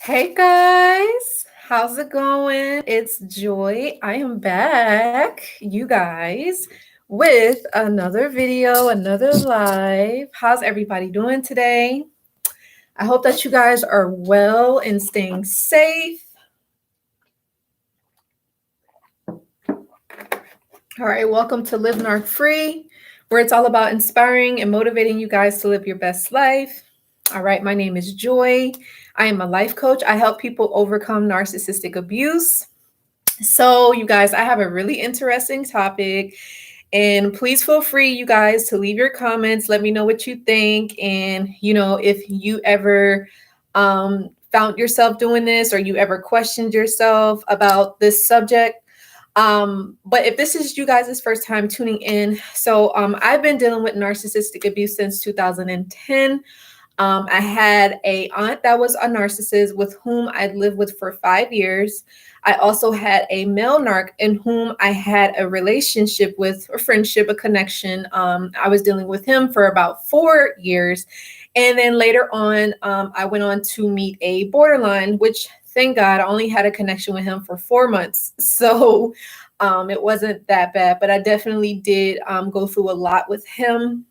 Hey guys, how's it going? It's Joy. I am back, you guys, with another video, another live. How's everybody doing today? I hope that you guys are well and staying safe. All right, welcome to Live Narc Free, where it's all about inspiring and motivating you guys to live your best life. All right, my name is Joy. I am a life coach. I help people overcome narcissistic abuse. So, you guys, I have a really interesting topic, and please feel free, you guys, to leave your comments. Let me know what you think, and if you ever found yourself doing this, or you ever questioned yourself about this subject. But if this is you guys' first time tuning in, so I've been dealing with narcissistic abuse since 2010. I had a aunt that was a narcissist with whom I lived with for 5 years. I also had a male narc in whom I had a relationship with, a friendship, a connection. I was dealing with him for about 4 years. And then later on, I went on to meet a borderline, which thank God I only had a connection with him for 4 months. So it wasn't that bad, but I definitely did go through a lot with him.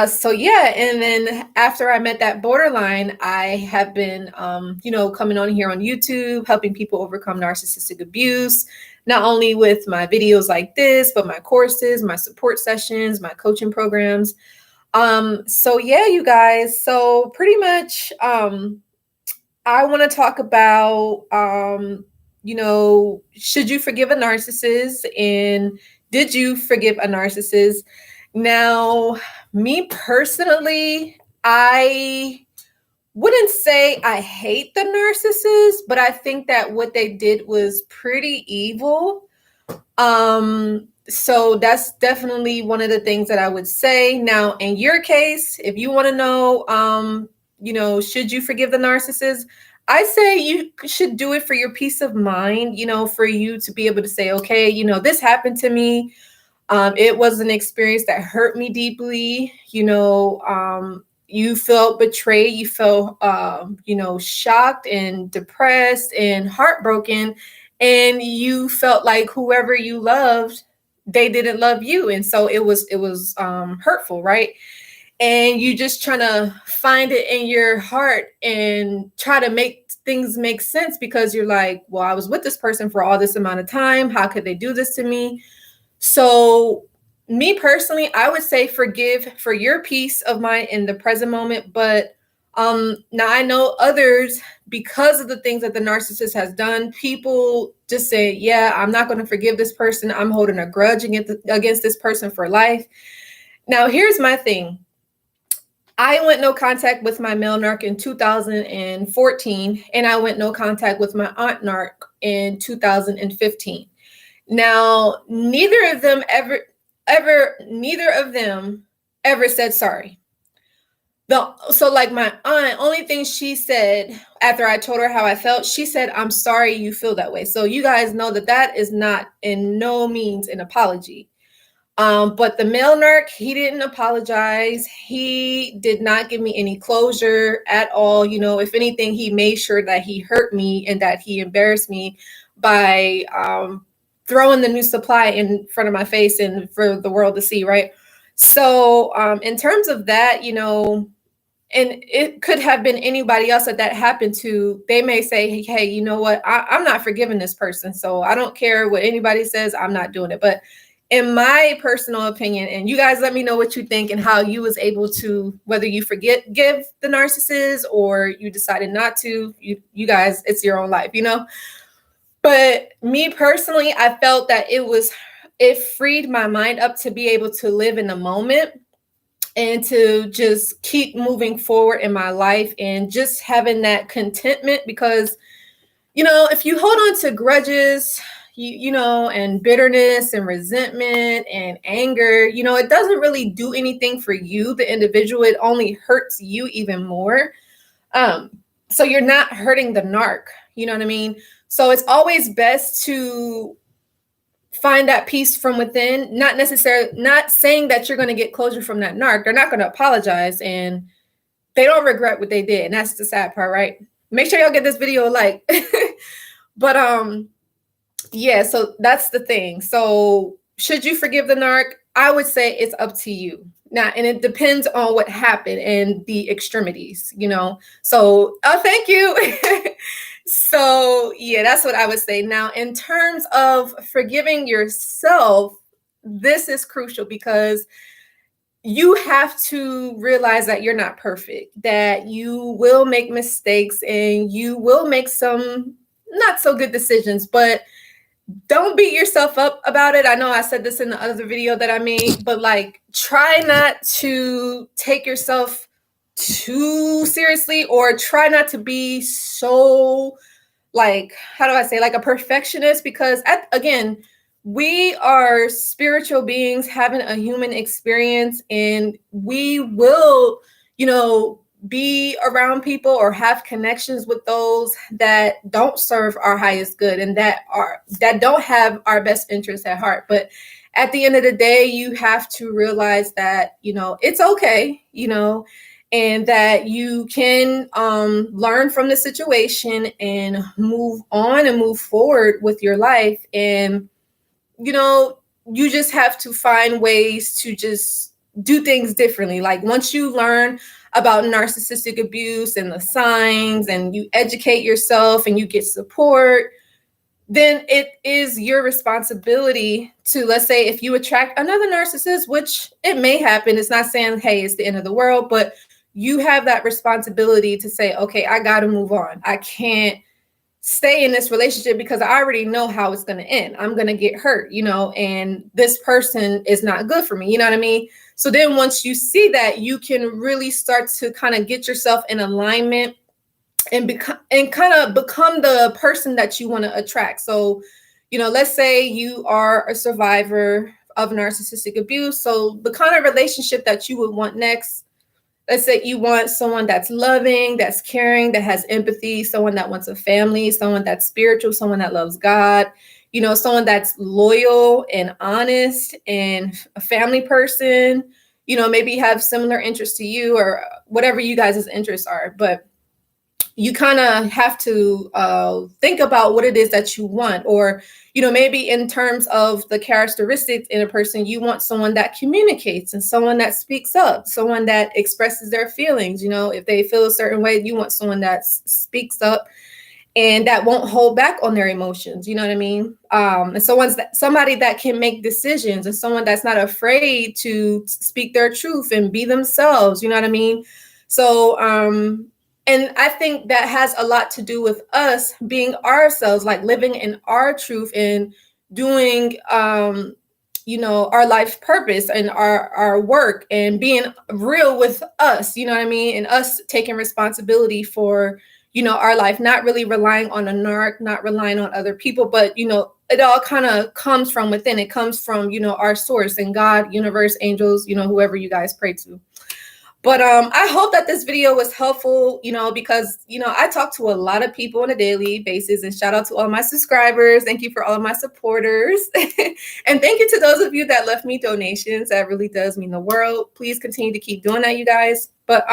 So yeah, and then after I met that borderline, I have been, coming on here on YouTube, helping people overcome narcissistic abuse, not only with my videos like this, but my courses, my support sessions, my coaching programs. So yeah, you guys, so pretty much, I want to talk about, should you forgive a narcissist, and did you forgive a narcissist? Now, me personally, I wouldn't say I hate the narcissist, but I think that what they did was pretty evil. So that's definitely one of the things that I would say. Now, in your case, if you want to know, should you forgive the narcissist? I say you should do it for your peace of mind, for you to be able to say, okay, this happened to me. It was an experience that hurt me deeply. You felt betrayed. You felt, shocked and depressed and heartbroken. And you felt like whoever you loved, they didn't love you. And so it was hurtful, right? And you just trying to find it in your heart and try to make things make sense, because you're like, well, I was with this person for all this amount of time. How could they do this to me? So me personally, I would say forgive for your peace of mind in the present moment. But now I know others, because of the things that the narcissist has done, people just say, yeah, I'm not going to forgive this person. I'm holding a grudge against this person for life. Now, here's my thing. I went no contact with my male narc in 2014, and I went no contact with my aunt narc in 2015. Now, neither of them ever said sorry. So like my aunt, only thing she said after I told her how I felt, she said, I'm sorry you feel that way. So you guys know that is not in no means an apology. But the male narc, he didn't apologize. He did not give me any closure at all. If anything, he made sure that he hurt me and that he embarrassed me by throwing the new supply in front of my face and for the world to see, right? So in terms of that, and it could have been anybody else that happened to, they may say, hey, you know what? I'm not forgiving this person. So I don't care what anybody says. I'm not doing it. But in my personal opinion, and you guys let me know what you think and how you was able to, whether you give the narcissist or you decided not to, you guys, it's your own life, But me personally, I felt that it freed my mind up to be able to live in the moment and to just keep moving forward in my life and just having that contentment. Because, if you hold on to grudges, and bitterness and resentment and anger, it doesn't really do anything for you, the individual. It only hurts you even more. So you're not hurting the narc, you know what I mean? So it's always best to find that peace from within, not saying that you're going to get closure from that narc. They're not going to apologize, and they don't regret what they did. And that's the sad part, right? Make sure y'all get this video a like. But yeah, so that's the thing. So should you forgive the narc? I would say it's up to you. Now, and it depends on what happened and the extremities, you know. So, oh, thank you. So, yeah, that's what I would say. Now, in terms of forgiving yourself, this is crucial because you have to realize that you're not perfect, that you will make mistakes and you will make some not so good decisions, but don't beat yourself up about it. I know I said this in the other video that I made, but like try not to take yourself too seriously, or try not to be so, like, how do I say, like a perfectionist, because again, we are spiritual beings having a human experience, and we will, you know, be around people or have connections with those that don't serve our highest good and that don't have our best interests at heart. But at the end of the day, you have to realize that, you know, it's okay, you know, and that you can learn from the situation and move on and move forward with your life. And, you know, you just have to find ways to just do things differently. Like once you learn about narcissistic abuse and the signs, and you educate yourself and you get support, then it is your responsibility to, let's say, if you attract another narcissist, which it may happen, it's not saying, hey, it's the end of the world, but you have that responsibility to say, okay, I got to move on. I can't stay in this relationship because I already know how it's going to end. I'm going to get hurt, you know, and this person is not good for me. You know what I mean? So then once you see that, you can really start to kind of get yourself in alignment and become and kind of become the person that you want to attract. So, you know, let's say you are a survivor of narcissistic abuse. So the kind of relationship that you would want next, let's say you want someone that's loving, that's caring, that has empathy, someone that wants a family, someone that's spiritual, someone that loves God, you know, someone that's loyal and honest and a family person, you know, maybe have similar interests to you or whatever you guys' interests are. But you kind of have to think about what it is that you want. Or, you know, maybe in terms of the characteristics in a person, you want someone that communicates and someone that speaks up, someone that expresses their feelings. You know, if they feel a certain way, you want someone that speaks up and that won't hold back on their emotions. You know what I mean? And somebody that can make decisions, and someone that's not afraid to speak their truth and be themselves. You know what I mean? So, and I think that has a lot to do with us being ourselves, like living in our truth and doing, you know, our life purpose and our work and being real with us, you know what I mean? And us taking responsibility for, you know, our life, not really relying on a narc, not relying on other people, but, you know, it all kind of comes from within. It comes from, you know, our source and God, universe, angels, you know, whoever you guys pray to. But I hope that this video was helpful, you know, because, you know, I talk to a lot of people on a daily basis, and shout out to all my subscribers. Thank you for all of my supporters. And thank you to those of you that left me donations. That really does mean the world. Please continue to keep doing that, you guys. But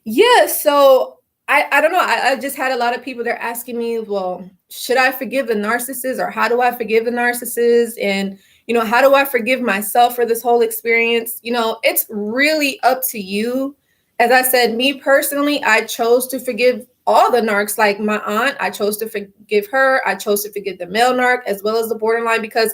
yeah, so I don't know. I just had a lot of people, they're asking me, well, should I forgive the narcissist, or how do I forgive the narcissist? And, you know, how do I forgive myself for this whole experience? You know, it's really up to you. As I said, me personally, I chose to forgive all the narcs. Like my aunt, I chose to forgive her. I chose to forgive the male narc as well as the borderline, because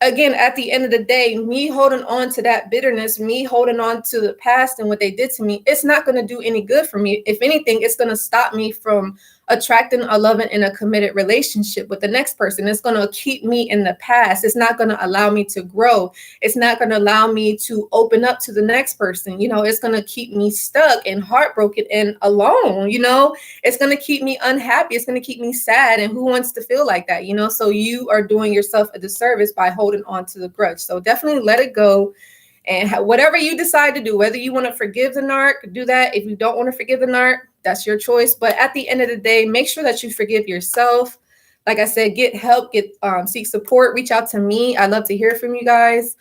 again, at the end of the day, me holding on to that bitterness, me holding on to the past and what they did to me, it's not going to do any good for me. If anything, it's going to stop me from attracting a loving and a committed relationship with the next person. It's going to keep me in the past. It's not going to allow me to grow. It's not going to allow me to open up to the next person. You know, it's going to keep me stuck and heartbroken and alone. You know, it's going to keep me unhappy. It's going to keep me sad. And who wants to feel like that? You know, so you are doing yourself a disservice by holding on to the grudge. So definitely let it go. And whatever you decide to do, whether you want to forgive the narc, do that. If you don't want to forgive the narc, that's your choice. But at the end of the day, make sure that you forgive yourself. Like I said, get help, seek support, reach out to me. I'd love to hear from you guys.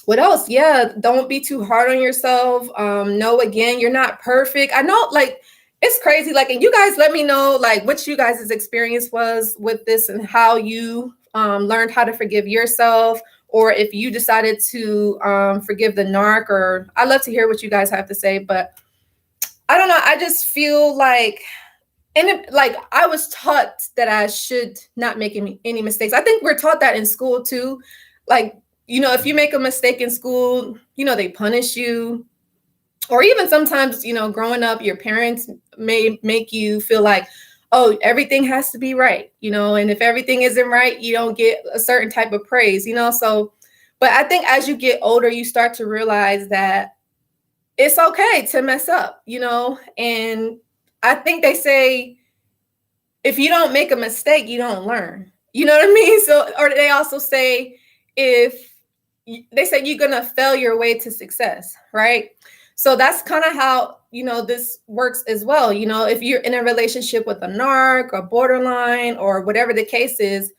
What else? Yeah, don't be too hard on yourself. No, again, you're not perfect. I know, like, it's crazy. Like, and you guys let me know, like, what you guys' experience was with this and how you learned how to forgive yourself, or if you decided to forgive the narc. Or I'd love to hear what you guys have to say. But I don't know. I just feel like, like I was taught that I should not make any mistakes. I think we're taught that in school too. Like, if you make a mistake in school, they punish you. Or even sometimes, growing up, your parents may make you feel like, oh, everything has to be right, and if everything isn't right, you don't get a certain type of praise, So, but I think as you get older, you start to realize that it's okay to mess up, and I think they say, if you don't make a mistake, you don't learn. You know what I mean? So, or they also say, they say you're going to fail your way to success, right? So that's kind of how, this works as well. If you're in a relationship with a narc or borderline or whatever the case is,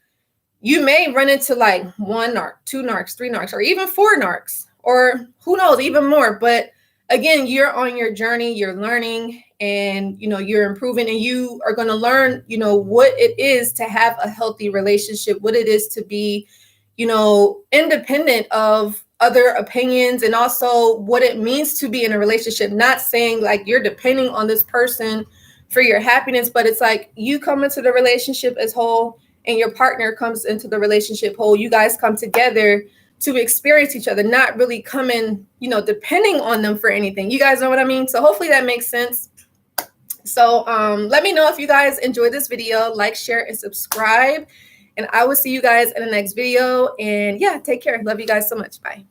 you may run into like one narc, two narcs, three narcs, or even four narcs, or who knows, even more. But again, you're on your journey, you're learning, and you're improving, and you are going to learn what it is to have a healthy relationship, what it is to be independent of other opinions, and also what it means to be in a relationship. Not saying like you're depending on this person for your happiness, but it's like you come into the relationship as whole, and your partner comes into the relationship whole. You guys come together to experience each other, not really coming, depending on them for anything. You guys know what I mean? So hopefully that makes sense. So let me know if you guys enjoyed this video. Like, share, and subscribe. And I will see you guys in the next video. And yeah, take care. Love you guys so much. Bye.